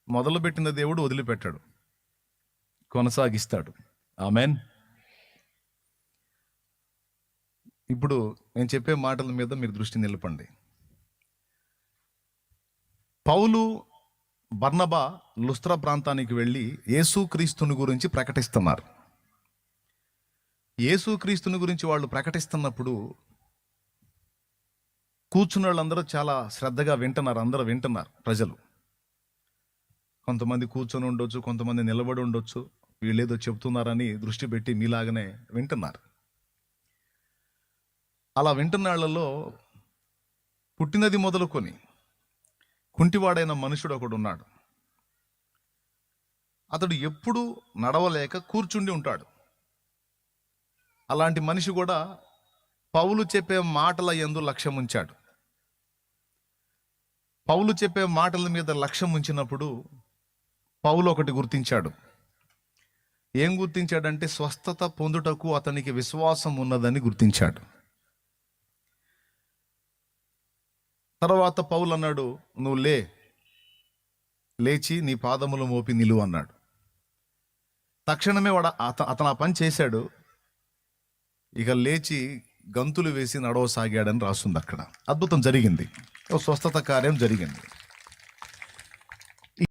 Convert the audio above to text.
మొదలుపెట్టిన దేవుడు వదిలిపెట్టాడు, కొనసాగిస్తాడు. ఆమెన్. ఇప్పుడు నేను చెప్పే మాటల మీద మీరు దృష్టి నిలపండి. పౌలు, బర్నబా లుస్త్రా ప్రాంతానికి వెళ్ళి యేసుక్రీస్తుని గురించి ప్రకటిస్తున్నారు. యేసుక్రీస్తుని గురించి వాళ్ళు ప్రకటిస్తున్నప్పుడు కూర్చున్న వాళ్ళందరూ చాలా శ్రద్ధగా వింటున్నారు. అందరూ వింటున్నారు. ప్రజలు కొంతమంది కూర్చొని ఉండొచ్చు, కొంతమంది నిలబడి ఉండొచ్చు. వీళ్ళేదో చెప్తున్నారని దృష్టి పెట్టి మీలాగనే వింటున్నారు. అలా వింటున్న వాళ్ళలో పుట్టినది మొదలుకొని కుంటివాడైన మనుషుడు ఒకడు ఉన్నాడు. అతడు ఎప్పుడు నడవలేక కూర్చుండి ఉంటాడు. అలాంటి మనిషి కూడా పౌలు చెప్పే మాటల యందు లక్ష్యం ఉంచాడు. పౌలు చెప్పే మాటల మీద లక్ష్యం ఉంచినప్పుడు పౌలు ఒకటి గుర్తించాడు. ఏం గుర్తించాడంటే స్వస్థత పొందుటకు అతనికి విశ్వాసం ఉన్నదని గుర్తించాడు. తర్వాత పౌలు అన్నాడు, నువ్వు లేచి నీ పాదములు మోపి నిలువు అన్నాడు. తక్షణమే అతను ఆ పని చేశాడు. ఇక లేచి గంతులు వేసి నడవసాగాడని రాస్తుంది. అక్కడ అద్భుతం జరిగింది. స్వస్థత కార్యం జరిగింది.